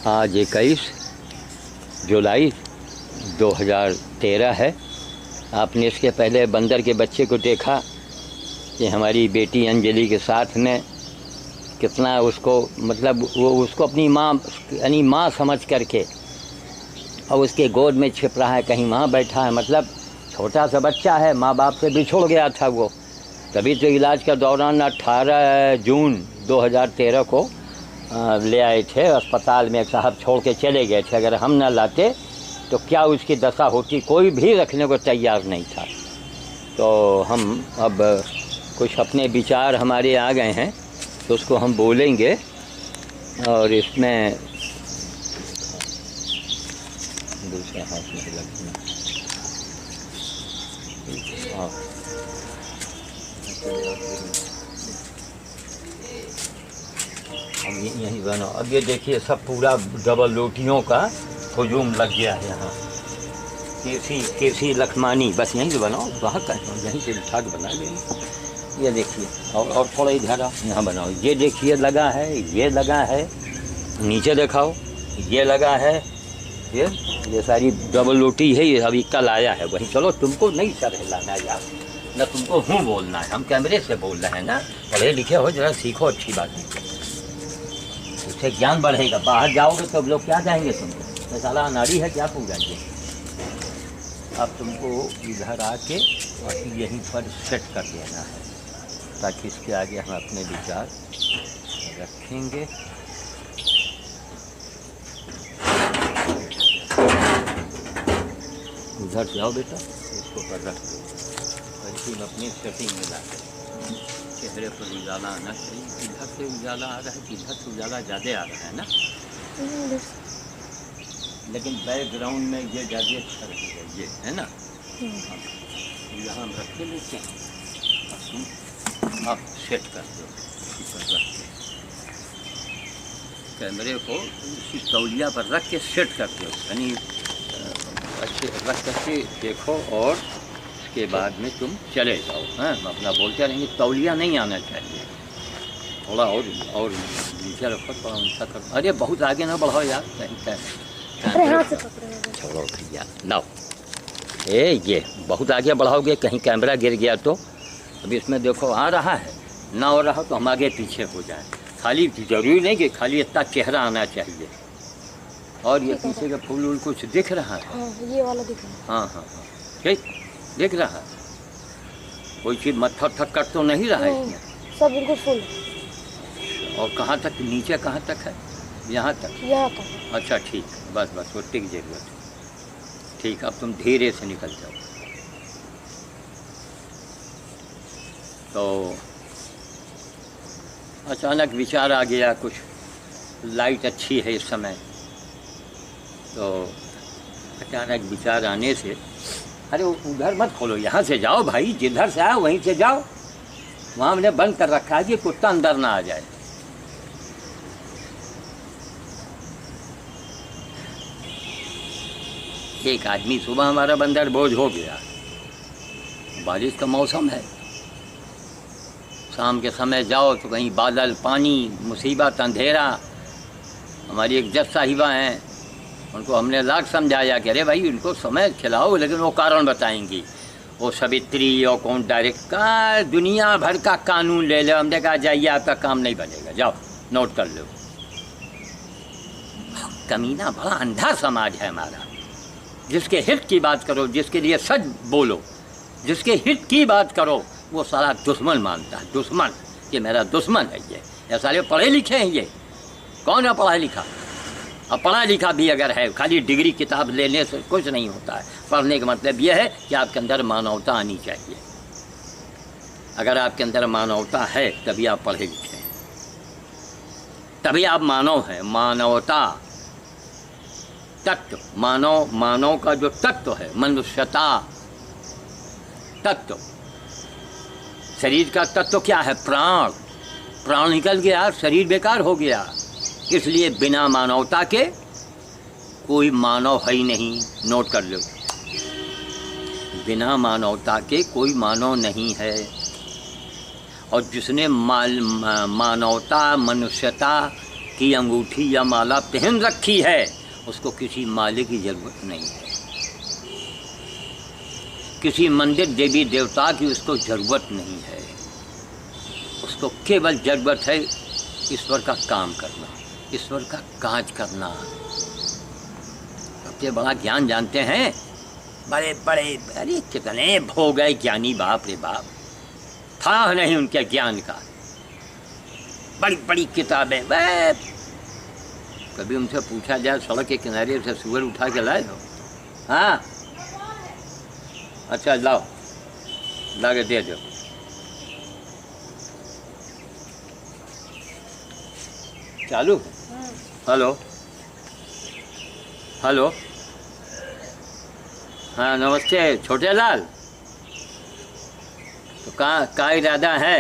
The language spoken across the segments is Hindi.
आज 21 जुलाई 2013 है। आपने इसके पहले बंदर के बच्चे को देखा कि हमारी बेटी अंजलि के साथ में कितना उसको मतलब वो उसको अपनी माँ यानी माँ समझ करके और उसके गोद में छिप रहा है, कहीं वहाँ बैठा है। मतलब छोटा सा बच्चा है, माँ बाप से बिछुड़ गया था वो। तभी तो इलाज का दौरान 18 जून 2013 को ले आए थे अस्पताल में। एक साहब छोड़ के चले गए थे। अगर हम न लाते तो क्या उसकी दशा होती, कोई भी रखने को तैयार नहीं था। तो हम अब कुछ अपने विचार हमारे आ गए हैं तो उसको हम बोलेंगे। और इसमें दूसरा हाथ नहीं लगना। अब यहीं बनो। अब ये देखिए सब पूरा डबल रोटियों का हुजूम लग गया है यहाँ। केसी लखमानी बस यहीं से बनाओ, वहाँ का यहीं से उठा के बना लेंगे। ये देखिए और थोड़ा इधर आओ, यहाँ बनाओ। ये देखिए लगा है, ये लगा है, नीचे दिखाओ, ये लगा है। ये सारी डबल रोटी है। ये अभी कल आया है वहीं। चलो तुमको नहीं सर हिलाना यार, ना तुमको हूँ बोलना है। हम कैमरे से बोल रहे हैं ना, पढ़े लिखे हो, जरा सीखो अच्छी बात है, उससे ज्ञान बढ़ेगा। बाहर जाओगे तो लोग क्या जाएंगे तुमको, साला अनाड़ी है क्या पूछेंगे। अब तुमको इधर आके और यहीं पर सेट कर देना है ताकि इसके आगे हम अपने विचार रखेंगे। उधर से आओ बेटा, इसको पर रख दो। ऐसी अपनी सेटिंग में ला के चेहरे पर उजाला आना चाहिए। इधर से उजाला आ रहा है कि इधर से उजाला ज़्यादा आ रहा है ना, लेकिन बैकग्राउंड में ये ज़्यादा अच्छा रहेगा। ये है ना, यहाँ हम रख के लेते हैं और तुम आप सेट कर दो इस पर रख के। कैमरे को उसी तौलिया पर रख के सेट कर दो, यानी अच्छे रख करके देखो और उसके बाद में तुम चले जाओ। हाँ, अपना बोलते रहेंगे। तौलिया नहीं आना चाहिए, थोड़ा और नीचे रखो, थोड़ा ऊँचा करो। अरे बहुत आगे ना बढ़ाओ यार, कहीं छोड़ो भैया, लाओ। ये बहुत आगे बढ़ाओगे, कहीं कैमरा गिर गया तो। अभी इसमें देखो आ रहा है ना, हो रहा तो हम आगे पीछे हो जाए। खाली जरूरी नहीं कि खाली इतना चेहरा आना चाहिए। और ये पीछे का फूल वूल कुछ दिख रहा है? ये वाला दिख रहा है। हाँ, ठीक दिख रहा है। कोई चीज़ मत्था कट तो नहीं रहा है? सब बिल्कुल फुल। और कहाँ तक, नीचे कहाँ तक है? यहाँ तक? यहाँ तक। अच्छा ठीक, बस उतनी की जरूरत है। ठीक, अब तुम धीरे से निकल जाओ। तो अचानक विचार आ गया कुछ, लाइट अच्छी है इस समय, तो अचानक विचार आने से, अरे उधर मत खोलो, यहाँ से जाओ भाई, जिधर से आओ वहीं से जाओ। वहाँ हमने बंद कर रखा है कि कुत्ता अंदर ना आ जाए। एक आदमी, सुबह हमारा बंदर बोझ हो गया, बारिश का मौसम है, शाम के समय जाओ तो कहीं बादल, पानी, मुसीबत, अंधेरा। हमारी एक जज साहिबा हैं, उनको हमने लाख समझाया कि अरे भाई उनको समय खिलाओ, लेकिन वो कारण बताएंगी। वो सावित्री और कौन डायरेक्ट का दुनिया भर का कानून ले लो। हमने कहा जाइए, आपका काम नहीं बनेगा, जाओ नोट कर लो। कमीना बड़ा अंधा समाज है हमारा। जिसके हित की बात करो, जिसके लिए सच बोलो, जिसके हित की बात करो, वो सारा दुश्मन मानता है। दुश्मन, ये मेरा दुश्मन है। ये सारे पढ़े लिखे हैं। ये कौन है पढ़ा लिखा? अब पढ़ा लिखा भी अगर है, खाली डिग्री किताब लेने से कुछ नहीं होता है। पढ़ने का मतलब यह है कि आपके अंदर मानवता आनी चाहिए। अगर आपके अंदर मानवता है तभी आप पढ़े लिखे हैं, तभी आप मानव हैं। मानवता तत्व, मानव का जो तत्व है, मनुष्यता तत्व। शरीर का तत्व क्या है? प्राण निकल गया, शरीर बेकार हो गया। इसलिए बिना मानवता के कोई मानव है ही नहीं। नोट कर लो, बिना मानवता के कोई मानव नहीं है। और जिसने मानवता, मनुष्यता की अंगूठी या माला पहन रखी है उसको किसी माले की जरूरत नहीं है, किसी मंदिर देवी देवता की उसको जरूरत नहीं है, उसको केवल जरूरत है ईश्वर का काम करना, ईश्वर का काज करना। सबसे बड़ा ज्ञान जानते हैं बड़े बड़े, अरे कितने हो गए ज्ञानी, बाप रे बाप, था नहीं उनके ज्ञान का, बड़ी बड़ी किताबें। वह कभी उनसे पूछा जाए सड़क के किनारे से सुअर उठा के लाए हो? हाँ, अच्छा लाओ, ला के दे दो। चालू? हेलो हेलो, हाँ नमस्ते छोटे लाल, तो कहाँ इरादा है?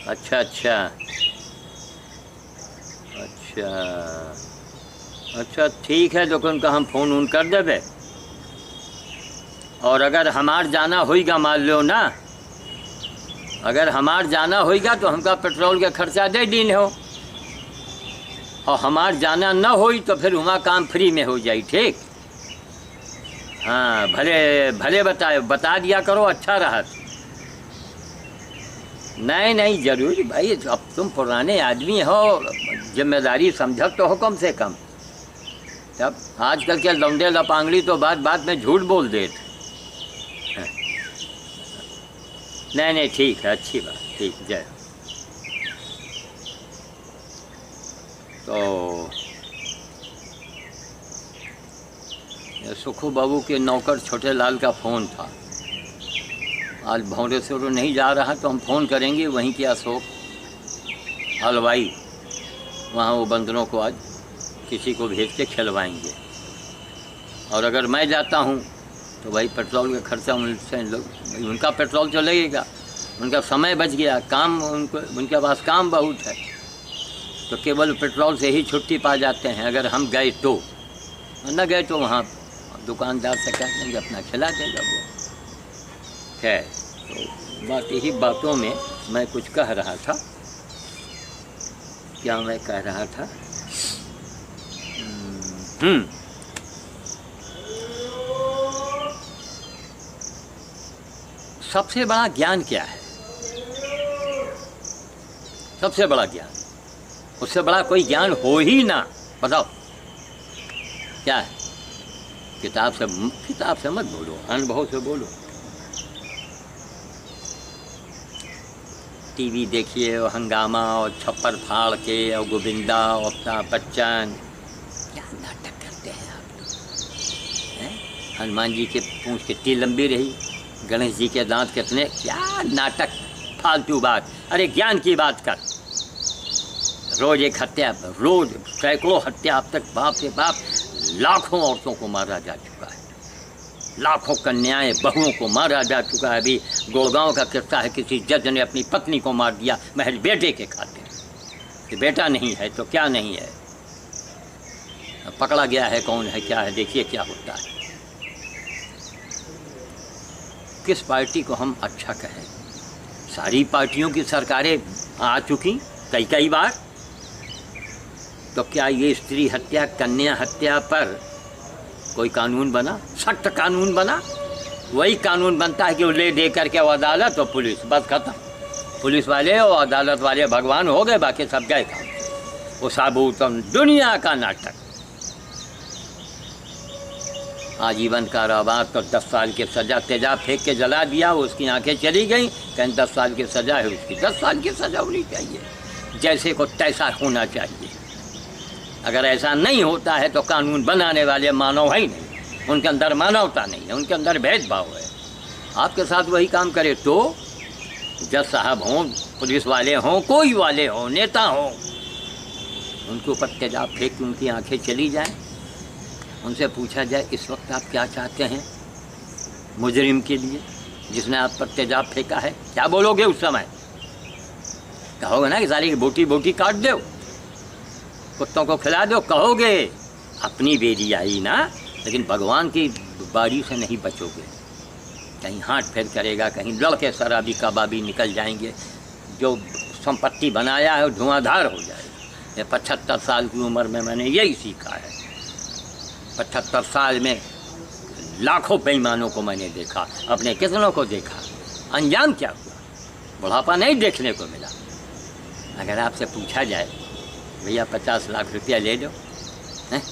अच्छा अच्छा अच्छा अच्छा, ठीक है, दुकान का हम फ़ोन उन कर देवे। और अगर हमार जाना होगा, मान लो ना, अगर हमार जाना होगा तो हमका पेट्रोल का खर्चा दे दीन हो, और हमार जाना न होई तो फिर वहाँ काम फ्री में हो जाए, ठीक? हाँ, भले भले बता दिया करो, अच्छा रहा। नहीं नहीं जरूर भाई, अब तुम पुराने आदमी हो, जिम्मेदारी समझत तो हो कम से कम। तब आजकल के लौंडे लपांगड़ी तो बात बात में झूठ बोल देते। नहीं नहीं ठीक है, अच्छी बात, ठीक, जय। तो सुखू बाबू के नौकर छोटे लाल का फ़ोन था, आज भौरेश्वर नहीं जा रहा तो हम फ़ोन करेंगे वहीं के अशोक हलवाई, वहाँ वो बंदरों को आज किसी को भेज के खिलवाएंगे। और अगर मैं जाता हूँ तो भाई पेट्रोल का खर्चा उनसे, उनका पेट्रोल तो लगेगा, उनका समय बच गया, काम उनके पास काम बहुत है, तो केवल पेट्रोल से ही छुट्टी पा जाते हैं। अगर हम गए तो, न गए तो वहाँ दुकानदार से कह देंगे अपना खिला देगा वो। खैर, तो बात यही बातों में मैं कुछ कह रहा था, क्या मैं कह रहा था? सबसे बड़ा ज्ञान क्या है? सबसे बड़ा ज्ञान, उससे बड़ा कोई ज्ञान हो ही ना, बताओ क्या है? किताब से मत बोलो, अनुभव से बोलो। टीवी देखिए और हंगामा और छप्पर फाड़ के और गोविंदा और अमिताभ बच्चन, क्या नाटक करते हैं आप लोग। हनुमान जी के पूंछ कितनी लंबी रही, गणेश जी के दांत कितने, क्या नाटक, फालतू बात। अरे ज्ञान की बात कर। रोज एक हत्या, रोज सैकड़ों हत्या, अब तक बाप रे बाप लाखों औरतों को मारा जा चुका है, लाखों कन्याएं बहुओं को मारा जा चुका है। अभी गुड़गांव का किस्सा है, किसी जज ने अपनी पत्नी को मार दिया महज बेटे के खातिर, कि बेटा नहीं है तो क्या नहीं है, पकड़ा गया है, कौन है क्या है, देखिए क्या होता है। किस पार्टी को हम अच्छा कहें? सारी पार्टियों की सरकारें आ चुकी कई बार, तो क्या ये स्त्री हत्या, कन्या हत्या पर कोई कानून बना, सख्त कानून बना? वही कानून बनता है कि वो ले दे करके वो अदालत और पुलिस, बस खत्म। पुलिस वाले और अदालत वाले भगवान हो गए, बाकी सब गए काम, वो साबुत दुनिया का नाटक। आजीवन कारावास तो 10 साल की सज़ा, तेजाब फेंक के जला दिया, उसकी आंखें चली गई, कहीं 10 साल की सज़ा है, उसकी 10 साल की सज़ा होनी चाहिए, जैसे को तैसा होना चाहिए। अगर ऐसा नहीं होता है तो कानून बनाने वाले मानव है ही नहीं, उनके अंदर मानवता नहीं है, उनके अंदर भेदभाव है। आपके साथ वही काम करे तो जज साहब हों, पुलिस वाले हों, कोई वाले हों, नेता हों, उनको ऊपर तेजाब फेंक के उनकी आंखें चली जाएं, उनसे पूछा जाए इस वक्त आप क्या चाहते हैं मुजरिम के लिए जिसने आप पर तेजाब फेंका है, क्या बोलोगे उस समय? कहोगे ना कि सारी बोटी बोटी काट दो, कुत्तों को खिला दो, कहोगे अपनी बेरी आई ना, लेकिन भगवान की बारी से नहीं बचोगे। कहीं हाथ फेर करेगा, कहीं लड़के शराबी कबाबी निकल जाएंगे, जो संपत्ति बनाया है, धुआंधार हो जाएगा। ये 75 साल की उम्र में मैंने यही सीखा है। 75 साल में लाखों बेईमानों को मैंने देखा, अपने कितनों को देखा, अंजाम क्या हुआ, बुढ़ापा नहीं देखने को मिला। अगर आपसे पूछा जाए भैया 50 लाख रुपया ले लो, हैं,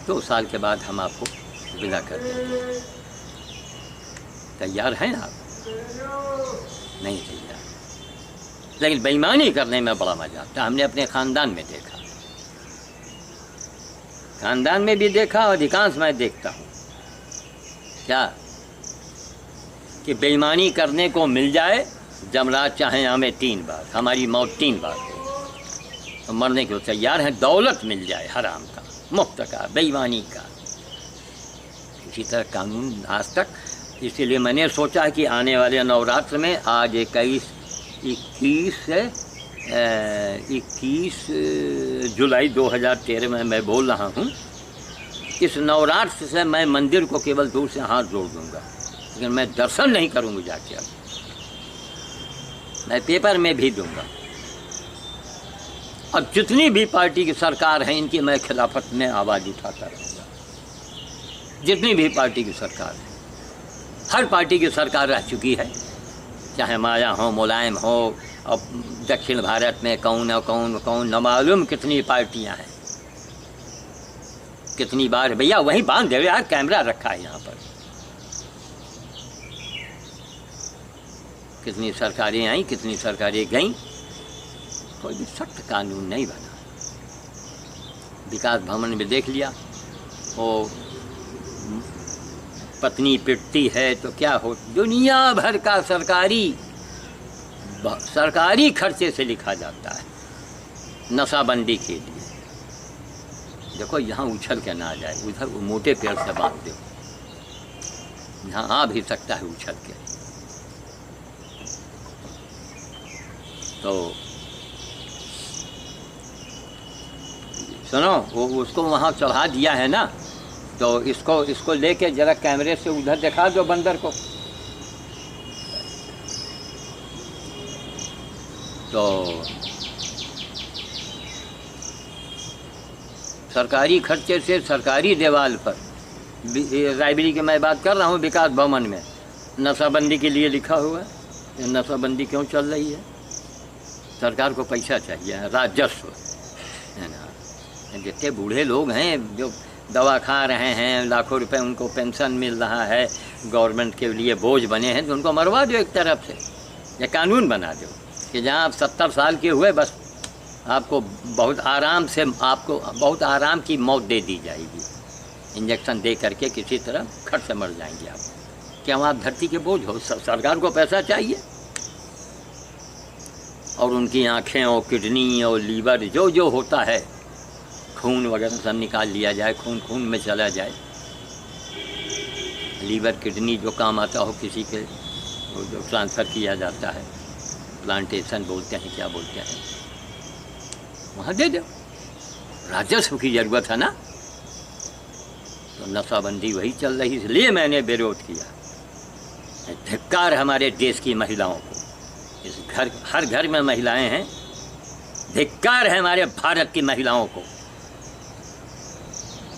2 साल के बाद हम आपको विदा कर देंगे, तैयार हैं आप? नहीं तैयार। लेकिन बेईमानी करने में बड़ा मजा आता है। हमने अपने ख़ानदान में देखा, ख़ानदान में भी देखा, अधिकांश मैं देखता हूँ क्या कि बेईमानी करने को मिल जाए, जमराज चाहे हमें 3 बार, हमारी मौत 3 बार हो, तो मरने को तैयार हैं। दौलत मिल जाए हराम का, मुफ्त का, बेईमानी का, इसी तरह कानून आज तक। इसीलिए मैंने सोचा कि आने वाले नवरात्र में आज 21 जुलाई 2013 में मैं बोल रहा हूँ, इस नवरात्र से मैं मंदिर को केवल दूर से हाथ जोड़ दूँगा, लेकिन मैं दर्शन नहीं करूँगा जाके। अब मैं पेपर में भी दूँगा, और जितनी भी पार्टी की सरकार है इनकी मैं खिलाफत में आवाज़ उठाता रहूँगा। जितनी भी पार्टी की सरकार है, हर पार्टी की सरकार रह चुकी है, चाहे माया हो, मुलायम हो, और दक्षिण भारत में कौन न मालूम कितनी पार्टियां हैं। कितनी बार भैया वहीं बांध दे यार, कैमरा रखा है यहाँ पर। कितनी सरकारें आई, कितनी सरकारें गईं, कोई भी सख्त कानून नहीं बना। विकास भवन में देख लिया, वो पत्नी पिटती है तो क्या हो, दुनिया भर का सरकारी खर्चे से लिखा जाता है नशाबंदी के लिए। देखो यहाँ उछल के ना आ जाए, उधर मोटे पेड़ से बांध दो, यहाँ आ भी सकता है उछल के। तो सुनो, वो उसको वहाँ चढ़ा दिया है ना, तो इसको लेके जरा कैमरे से उधर दिखा दो बंदर को। तो सरकारी खर्चे से सरकारी दीवार पर, लाइब्रेरी की मैं बात कर रहा हूँ, विकास भवन में नशाबंदी के लिए लिखा हुआ है। ये नशाबंदी क्यों चल रही है? सरकार को पैसा चाहिए, राजस्व है ना। जितने बूढ़े लोग हैं जो दवा खा रहे हैं, लाखों रुपए उनको पेंशन मिल रहा है, गवर्नमेंट के लिए बोझ बने हैं, तो उनको मरवा दो एक तरफ से। ये कानून बना दो कि जहाँ आप 70 साल के हुए, बस आपको बहुत बहुत आराम की मौत दे दी जाएगी, इंजेक्शन दे करके किसी तरह खट से मर जाएंगे आप। क्या आप धरती के बोझ हो? सरकार को पैसा चाहिए, और उनकी आँखें और किडनी और लीवर जो होता है, खून वगैरह सब निकाल लिया जाए, खून में चला जाए। लीवर किडनी जो काम आता हो किसी के, वो जो ट्रांसफ़र किया जाता है, प्लांटेशन बोलते हैं, क्या बोलते हैं, वहाँ दे दो। राजस्व की ज़रूरत है ना। तो नशाबंदी वही चल रही, इसलिए मैंने विरोध किया। धिक्कार हमारे देश की महिलाओं को, इस हर घर में महिलाएं हैं, धिक्कार है हमारे भारत की महिलाओं को।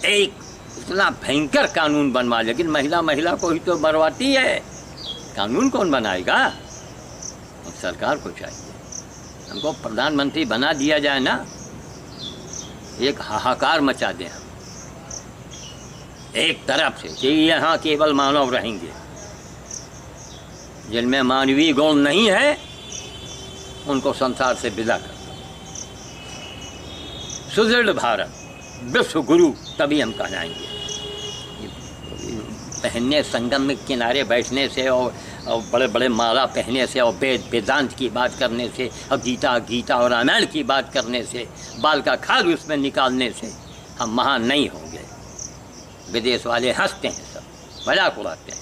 एक इतना भयंकर कानून बनवा, लेकिन महिला को ही तो मरवाती है, कानून कौन बनाएगा? तो सरकार को चाहिए, हमको प्रधानमंत्री बना दिया जाए ना, एक हाहाकार मचा दें हम एक तरफ से कि यहाँ केवल मानव रहेंगे, जिनमें मानवीय गुण नहीं है उनको संसार से विदा कर दो। सुदृढ़ भारत, विश्व गुरु तभी हम कहलाएंगे। पहनने, संगम में किनारे बैठने से और बड़े बड़े माला पहनने से और वेदांत की बात करने से और गीता और रामायण की बात करने से, बाल का खाल उसमें निकालने से हम महान नहीं होंगे। विदेश वाले हंसते हैं, सब मजाक उड़ाते हैं।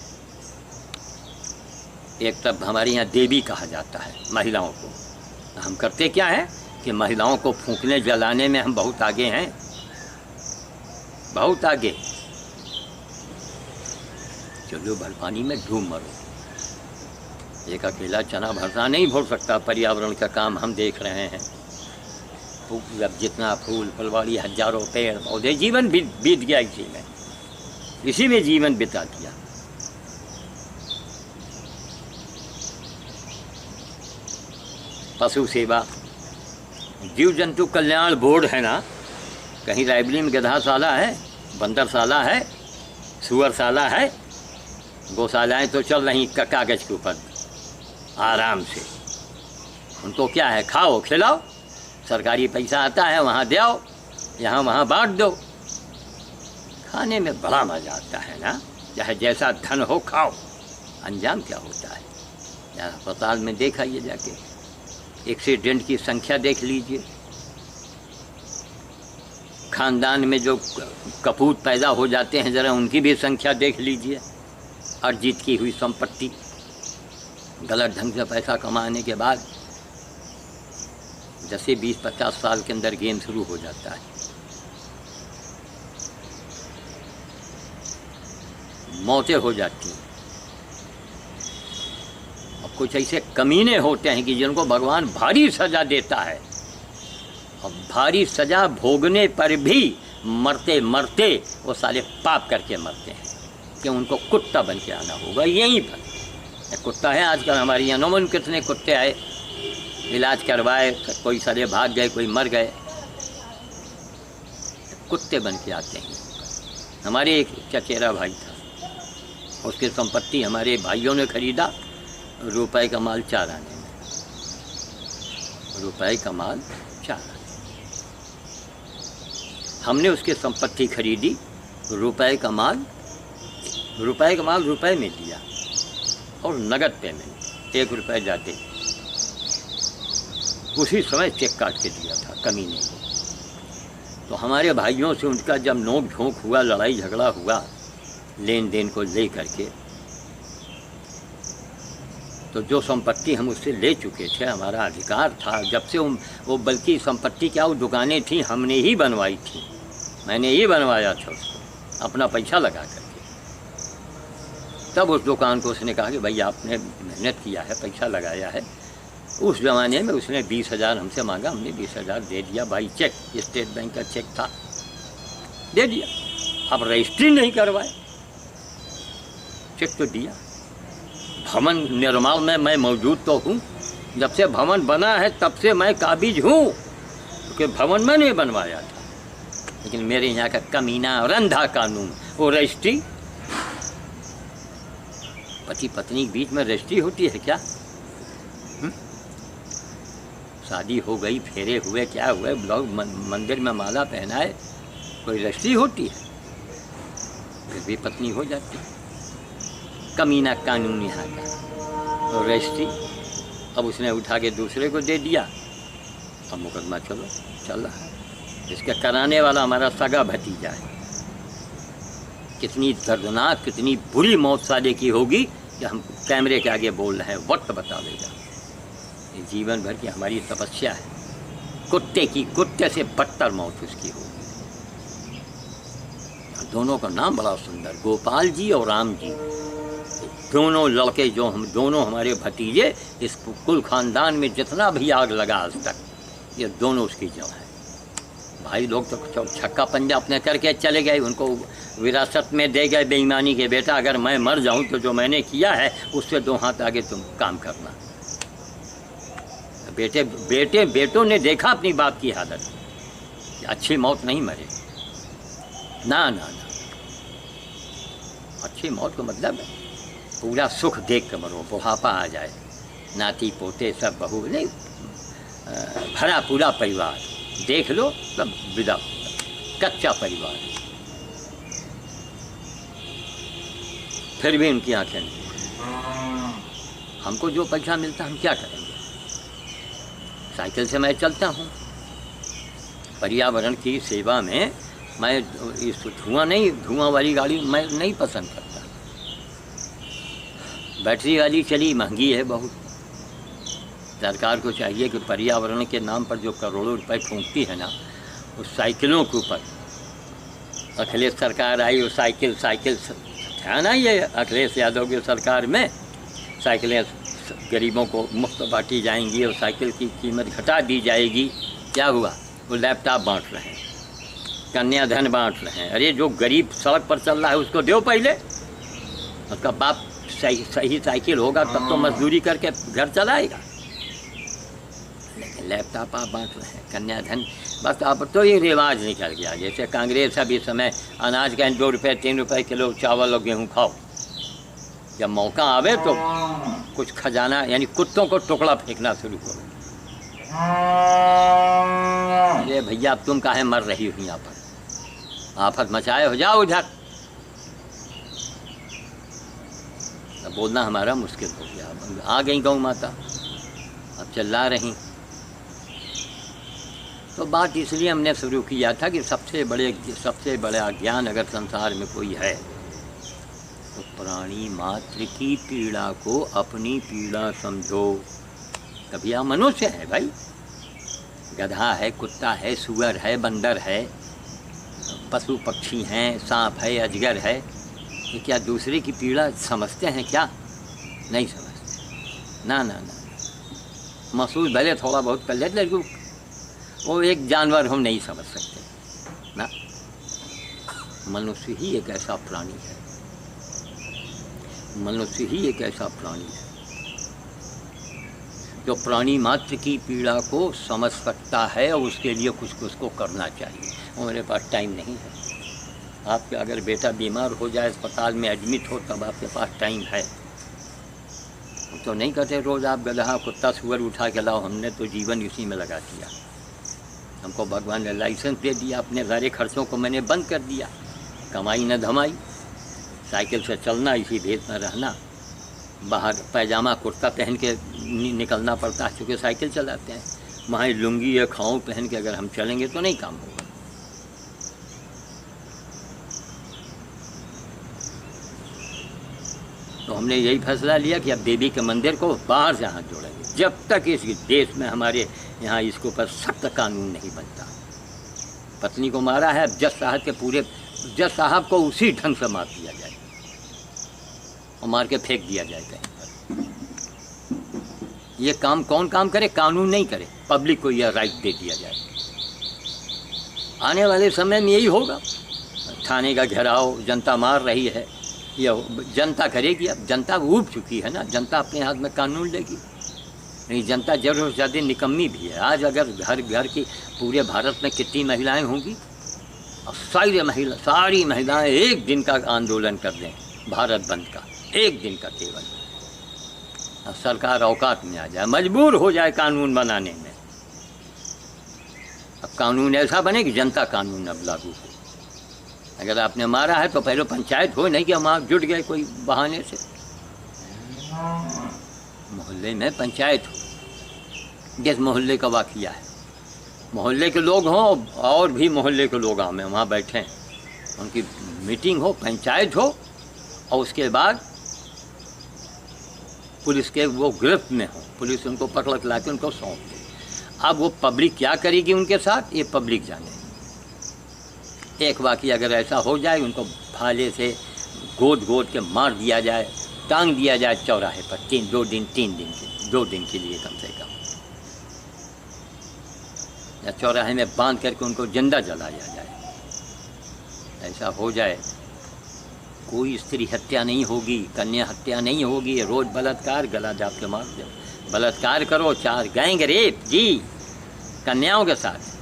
एक तरफ हमारे यहाँ देवी कहा जाता है महिलाओं को, हम करते क्या है कि महिलाओं को फूंकने जलाने में हम बहुत आगे हैं, बहुत आगे। चलो भर पानी में डूब मरो, एक अकेला चना भरता नहीं भर सकता। पर्यावरण का काम हम देख रहे हैं। अब जितना फूल फुलवाड़ी, हजारों पेड़ पौधे, जीवन बीत गया इसी में जीवन बिता दिया। पशु सेवा, जीव जंतु कल्याण बोर्ड है ना, कहीं रायबरेली में गधाशाला है, बंदरशाला है, सुअरशाला है, गौशालाएँ तो चल रही कागज के ऊपर आराम से। उनको क्या है, खाओ खिलाओ, सरकारी पैसा आता है वहाँ दे आओ, यहाँ वहाँ बांट दो। खाने में बड़ा मज़ा आता है ना, चाहे जैसा धन हो खाओ। अंजाम क्या होता है, या अस्पताल में देखाइए जाके, एक्सीडेंट की संख्या देख लीजिए। खानदान में जो कपूत पैदा हो जाते हैं, ज़रा उनकी भी संख्या देख लीजिए। अर्जित की हुई संपत्ति, गलत ढंग से पैसा कमाने के बाद 10 से 20-50 साल के अंदर गेम शुरू हो जाता है। मौतें हो जाती हैं। अब कुछ ऐसे कमीने होते हैं कि जिनको भगवान भारी सज़ा देता है, और भारी सज़ा भोगने पर भी मरते मरते वो साले पाप करके मरते हैं कि उनको कुत्ता बन के आना होगा यहीं पर। कुत्ता है आजकल हमारे यहाँ, नॉर्मल कितने कुत्ते आए, इलाज करवाए, कोई साले भाग गए, कोई मर गए, कुत्ते बन के आते हैं। हमारे एक चचेरा भाई था, उसकी संपत्ति हमारे भाइयों ने खरीदा, रुपए का माल 4 आने में, रुपए का माल 4 आने। हमने उसकी संपत्ति खरीदी, रुपए का माल रुपए में दिया, और नगद पेमेंट 1 रुपये जाते उसी समय चेक काट के दिया था कमीने को। तो हमारे भाइयों से उनका जब नोक झोंक हुआ, लड़ाई झगड़ा हुआ लेन देन को ले करके, तो जो संपत्ति हम उससे ले चुके थे, हमारा अधिकार था जब से वो बल्कि संपत्ति क्या, वो दुकानें थी हमने ही बनवाई थी, मैंने ही बनवाया था उसको अपना पैसा लगा करके। तब उस दुकान को उसने कहा कि भाई आपने मेहनत किया है, पैसा लगाया है। उस ज़माने में उसने 20,000 हमसे मांगा, हमने 20,000 दे दिया। भाई चेक, स्टेट बैंक का चेक था, दे दिया। अब रजिस्ट्री नहीं करवाए, चेक तो दिया। भवन निर्माण में मैं मौजूद तो हूँ, जब से भवन बना है तब से मैं काबिज हूँ, क्योंकि भवन मैंने बनवाया था। लेकिन मेरे यहाँ का कमीना और अंधा कानून, वो रजिस्ट्री, पति पत्नी के बीच में रजिस्ट्री होती है क्या? शादी हो गई, फेरे हुए, क्या हुए, लोग मंदिर में माला पहनाए, कोई रजिस्ट्री होती है? फिर भी पत्नी हो जाती। कमीना कानून यहाँ का। और रजिस्ट्री अब उसने उठा के दूसरे को दे दिया, अब मुकदमा चल रहा है। इसका कराने वाला हमारा सगा भतीजा है। कितनी दर्दनाक, कितनी बुरी मौत साले की होगी कि हम कैमरे के आगे बोल रहे हैं, वक्त बतावेगा। ये जीवन भर की हमारी तपस्या है। कुत्ते से बदतर मौत उसकी होगी। दोनों का नाम बड़ा सुंदर, गोपाल जी और राम जी, दोनों लड़के, जो हम दोनों हमारे भतीजे, इस कुल खानदान में जितना भी आग लगा आज तक, ये दोनों उसकी जड़ है। भाई लोग तो छक्का पंजा अपने करके चले गए, उनको विरासत में दे गए बेईमानी के, बेटा अगर मैं मर जाऊं तो जो मैंने किया है उससे 2 हाथ आगे तुम काम करना। बेटों ने देखा अपनी बाप की हालत, अच्छी मौत नहीं मरे, ना ना ना। अच्छी मौत का मतलब है पूरा सुख देख कर मरो, बुढ़ापा आ जाए, नाती पोते सब बहू नहीं, भरा पूरा परिवार देख लो तब विदा होगा। कच्चा परिवार, फिर भी उनकी आंखें नहीं। हमको जो पैसा मिलता हम क्या करेंगे? साइकिल से मैं चलता हूँ, पर्यावरण की सेवा में मैं इस धुआं वाली गाड़ी मैं नहीं पसंद करता। बैटरी वाली चली महंगी है बहुत। सरकार को चाहिए कि पर्यावरण के नाम पर जो करोड़ों रुपए फूंकती है ना, उस साइकिलों के ऊपर, अखिलेश सरकार आई, वो साइकिल ध्यान आई है अखिलेश यादव की सरकार में, साइकिलें गरीबों को मुफ्त बांटी जाएंगी और साइकिल की कीमत घटा दी जाएगी। क्या हुआ? वो लैपटॉप बांट रहे हैं, कन्याधन बांट रहे हैं। अरे जो गरीब सड़क पर चल रहा है उसको दो पहले, उसका बाप सही साइकिल होगा तब तो मजदूरी करके घर चलाएगा। लेकिन लैपटॉप आप बांट रहे हैं, कन्याधन। बस अब तो ये रिवाज निकल गया। जैसे कांग्रेस अभी समय अनाज का 2 रुपये 3 रुपये किलो चावल और गेहूँ खाओ, जब मौका आवे तो कुछ खजाना यानी कुत्तों को टुकड़ा फेंकना शुरू करो। अरे भैया अब तुम काहे मर रही हो यहाँ पर? आफत मचाए हो जाओ उधर। अब बोलना हमारा मुश्किल हो गया। आ गई गौ माता, अब चिल्ला रही। तो बात इसलिए हमने शुरू किया था कि सबसे बड़ा ज्ञान अगर संसार में कोई है तो प्राणी मात्र की पीड़ा को अपनी पीड़ा समझो। कभी आप मनुष्य है भाई, गधा है, कुत्ता है, सुअर है, बंदर है, पशु पक्षी हैं, सांप है, अजगर है, ये क्या दूसरे की पीड़ा समझते हैं क्या? नहीं समझते। ना ना ना, महसूस भले थोड़ा बहुत कर लेते, लेकिन वो एक जानवर हम नहीं समझ सकते ना। मनुष्य ही एक ऐसा प्राणी है, मनुष्य ही एक ऐसा प्राणी है जो प्राणी मात्र की पीड़ा को समझ सकता है और उसके लिए कुछ उसको करना चाहिए। और मेरे पास टाइम नहीं है। आपका अगर बेटा बीमार हो जाए, अस्पताल में एडमिट हो, तब आपके पास टाइम है। तो नहीं कहते रोज़ आप गधा कुत्ता सुअर उठा के लाओ। हमने तो जीवन इसी में लगा दिया। हमको भगवान ने लाइसेंस दे दिया, अपने सारे खर्चों को मैंने बंद कर दिया। कमाई न धमाई, साइकिल से चलना, इसी भेद में रहना, बाहर पैजामा कुर्ता पहन के निकलना पड़ता है क्योंकि साइकिल चलाते हैं। वहाँ लुंगी या खाऊं पहन के अगर हम चलेंगे तो नहीं काम होगा। तो हमने यही फैसला लिया कि अब देवी के मंदिर को बाहर से हाथ जोड़ेंगे जब तक इस देश में हमारे यहाँ इसके ऊपर सख्त कानून नहीं बनता। पत्नी को मारा है, अब जज साहब को उसी ढंग से मार दिया जाए और मार के फेंक दिया जाए कहीं पर। ये काम कौन काम करे? कानून नहीं करे, पब्लिक को यह राइट दे दिया जाए। आने वाले समय में यही होगा। थाने का घेराव जनता मार रही है, यह जनता करेगी। अब जनता ऊब चुकी है ना, जनता अपने हाथ में कानून लेगी। नहीं, जनता जरूर से ज़्यादा निकम्मी भी है। आज अगर घर घर की पूरे भारत में कितनी महिलाएं होंगी और सारी महिलाएं एक दिन का आंदोलन कर दें भारत बंद का, एक दिन का केवल, और सरकार औकात में आ जाए, मजबूर हो जाए कानून बनाने में। अब कानून ऐसा बने कि जनता कानून अब लागू हो। अगर आपने मारा है तो पहले पंचायत हो, नहीं कि हम आप जुट गए कोई बहाने से। मोहल्ले में पंचायत हो, जिस मोहल्ले का वाक़िया है, मोहल्ले के लोग हों और भी मोहल्ले के लोग हमें वहाँ बैठें, उनकी मीटिंग हो, पंचायत हो, और उसके बाद पुलिस के वो गिरफ्त में हो, पुलिस उनको पकड़ ला के उनको सौंप दे। अब वो पब्लिक क्या करेगी उनके साथ, ये पब्लिक जाने। एक वाक़या अगर ऐसा हो जाए, उनको भाले से गोद के मार दिया जाए, टांग दिया जाए चौराहे पर 2 दिन के लिए कम से कम, या चौराहे में बांध करके उनको जिंदा जलाया जाए। ऐसा हो जाए, कोई स्त्री हत्या नहीं होगी, कन्या हत्या नहीं होगी। रोज़ बलात्कार, गला दाब के मार दो, बलात्कार करो, 4 गैंग रेप जी कन्याओं के साथ।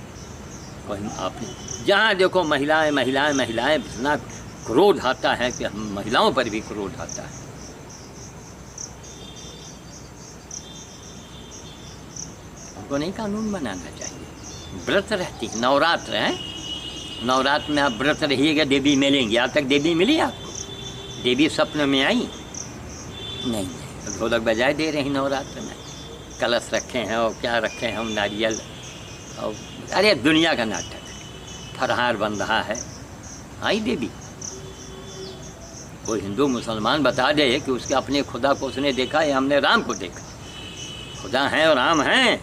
कोई आपने जहाँ देखो महिलाएं महिलाएं महिलाएं, इतना क्रोध आता है कि हम महिलाओं पर भी क्रोध आता है। हमको नहीं कानून बनाना चाहिए। व्रत रहती है, नवरात्र है, नवरात्र में आप व्रत रहिएगा, देवी मिलेंगी। आज तक देवी मिली आपको? देवी स्वप्न में आई नहीं। ढोलक बजाए दे रहे हैं नवरात्र में, कलश रखे हैं और क्या रखे हैं हम, नारियल, और अरे दुनिया का नाटक, फरहार बन रहा है। आई देवी? कोई हिंदू मुसलमान बता दे कि उसके अपने खुदा को उसने देखा है, हमने राम को देखा। खुदा हैं और राम हैं,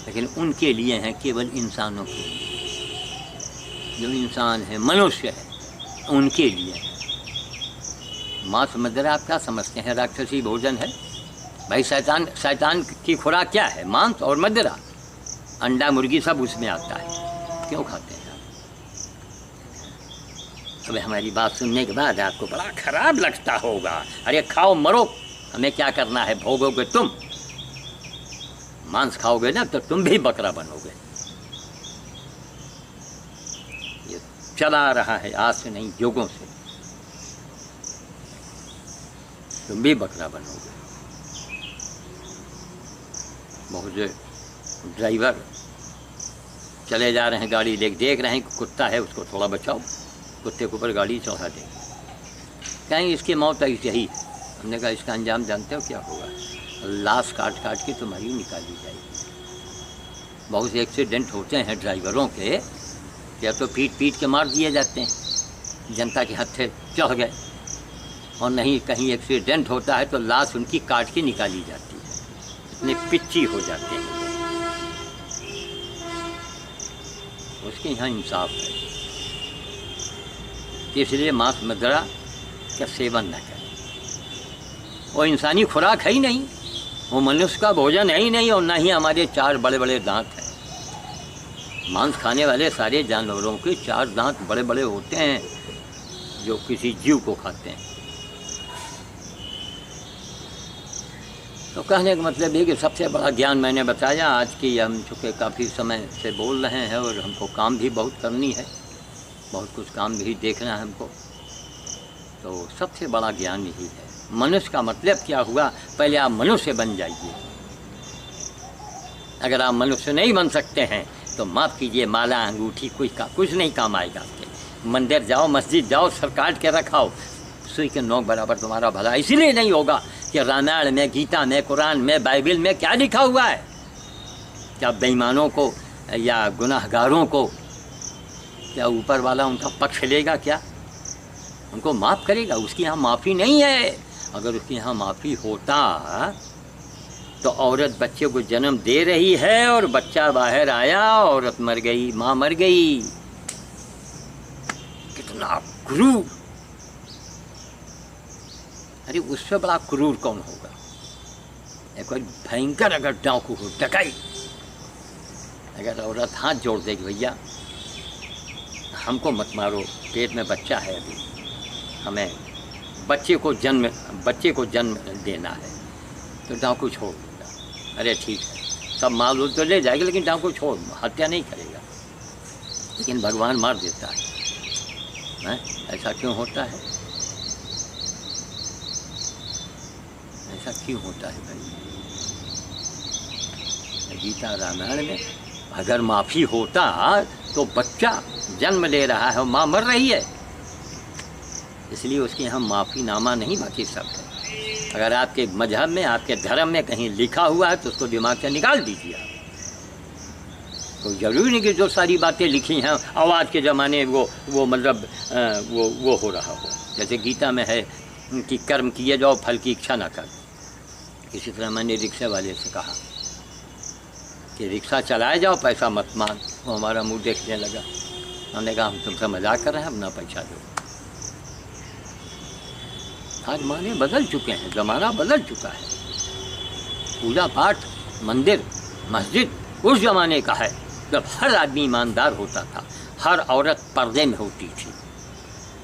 लेकिन उनके लिए हैं, केवल इंसानों के लिए। जो इंसान है, मनुष्य है, उनके लिए। मांस मदिरा आप क्या समझते हैं? राक्षसी भोजन है? भाई शैतान की खुराक क्या है? मांस और मदिरा, अंडा मुर्गी सब उसमें आता है, क्यों खाते हैं आप? अबे हमारी बात सुनने के बाद आपको बड़ा खराब लगता होगा। अरे खाओ मरो, हमें क्या करना है? भोगोगे तुम, मांस खाओगे ना तो तुम भी बकरा बनोगे। ये चला रहा है आज से नहीं, युगों से। तुम भी बकरा बनोगे। बहुत से ड्राइवर चले जा रहे हैं गाड़ी लेके, देख रहे हैं कि कुत्ता है, उसको थोड़ा बचाओ, कुत्ते के ऊपर गाड़ी चढ़ा दे, कहीं इसकी मौत आई यही। हमने कहा इसका अंजाम जानते हो क्या होगा? लाश काट काट के तुम्हारी निकाली जाएगी। बहुत से एक्सीडेंट होते हैं ड्राइवरों के, या तो पीट पीट के मार दिए जाते हैं, जनता के हत्थे चढ़ गए, और नहीं कहीं एक्सीडेंट होता है तो लाश उनकी काट के निकाली जाती है, इतने पिच्ची हो जाते हैं। उसके यहाँ इंसाफ है, इसलिए मांस मदिरा का सेवन न करें। वो इंसानी खुराक है ही नहीं, वो मनुष्य का भोजन है ही नहीं, और ना ही हमारे 4 बड़े बड़े दांत हैं। मांस खाने वाले सारे जानवरों के 4 दांत बड़े बड़े होते हैं जो किसी जीव को खाते हैं। तो कहने का मतलब ये कि सबसे बड़ा ज्ञान मैंने बताया आज की। हम चूँकि काफ़ी समय से बोल रहे हैं और हमको काम भी बहुत करनी है, बहुत कुछ काम भी देखना है हमको, तो सबसे बड़ा ज्ञान यही है। मनुष्य का मतलब क्या हुआ? पहले आप मनुष्य बन जाइए। अगर आप मनुष्य नहीं बन सकते हैं तो माफ़ कीजिए, माला अंगूठी कुछ नहीं काम आएगा आपके। मंदिर जाओ, मस्जिद जाओ, सर काट के रखाओ, सुई के नोक बराबर तुम्हारा भला इसीलिए नहीं होगा कि रामायण में, गीता में, कुरान में, बाइबल में क्या लिखा हुआ है? क्या बेईमानों को या गुनाहगारों को क्या ऊपर वाला उनका पक्ष लेगा? क्या उनको माफ़ करेगा? उसकी यहाँ माफ़ी नहीं है। अगर उसकी यहाँ माफ़ी होता तो औरत बच्चे को जन्म दे रही है और बच्चा बाहर आया, औरत मर गई, माँ मर गई। कितना क्रूर! अरे उससे बड़ा क्रूर कौन होगा? एक कोई भयंकर अगर डाकू हो, डकैत, अगर औरत हाथ जोड़ देगी, भैया हमको मत मारो, पेट में बच्चा है अभी, हमें बच्चे को जन्म देना है, तो डाकू छोड़ देगा। अरे ठीक है, सब माल तो ले जाएगा, लेकिन डाकू छोड़, हत्या नहीं करेगा। लेकिन भगवान मार देता है। ऐसा क्यों होता है? ऐसा क्यों होता है भाई? गीता रामायण में अगर माफ़ी होता तो बच्चा जन्म ले रहा है और माँ मर रही है, इसलिए उसके यहाँ माफ़ीनामा नहीं, बाकी सब है। अगर आपके मजहब में, आपके धर्म में कहीं लिखा हुआ है तो उसको दिमाग से निकाल दीजिए आप। तो जरूरी नहीं कि जो सारी बातें लिखी हैं और आज के ज़माने वो मतलब वो हो रहा हो। जैसे गीता में है कि कर्म किए जाओ, फल की इच्छा ना कर। इसी तरह मैंने रिक्शा वाले से कहा कि रिक्शा चलाए जाओ, पैसा मत मांग। वो हमारा मुंह देखने लगा। हमने कहा हम तुमसे मजाक कर रहे हैं, अपना पैसा दो। आज माने बदल चुके हैं, ज़माना बदल चुका है। पूजा पाठ, मंदिर, मस्जिद उस ज़माने का है जब हर आदमी ईमानदार होता था, हर औरत पर्दे में होती थी,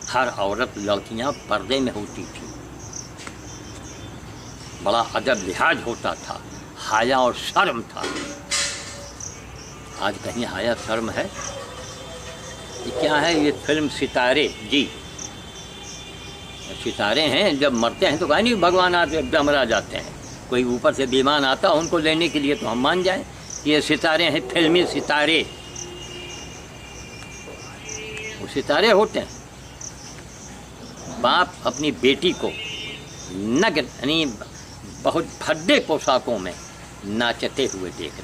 हर औरत लड़कियां पर्दे में होती थी, बड़ा अदब लिहाज होता था, हाया और शर्म था। आज कहीं हाया शर्म है? ये क्या है? ये फिल्म सितारे जी, सितारे हैं, जब मरते हैं तो कहीं नहीं भगवान आते डमरा जाते हैं, कोई ऊपर से विमान आता उनको लेने के लिए तो हम मान जाएं। ये सितारे हैं, फिल्मी सितारे, वो सितारे होते हैं। बाप अपनी बेटी को नग्न यानी बहुत भद्दे पोशाकों में नाचते हुए देखते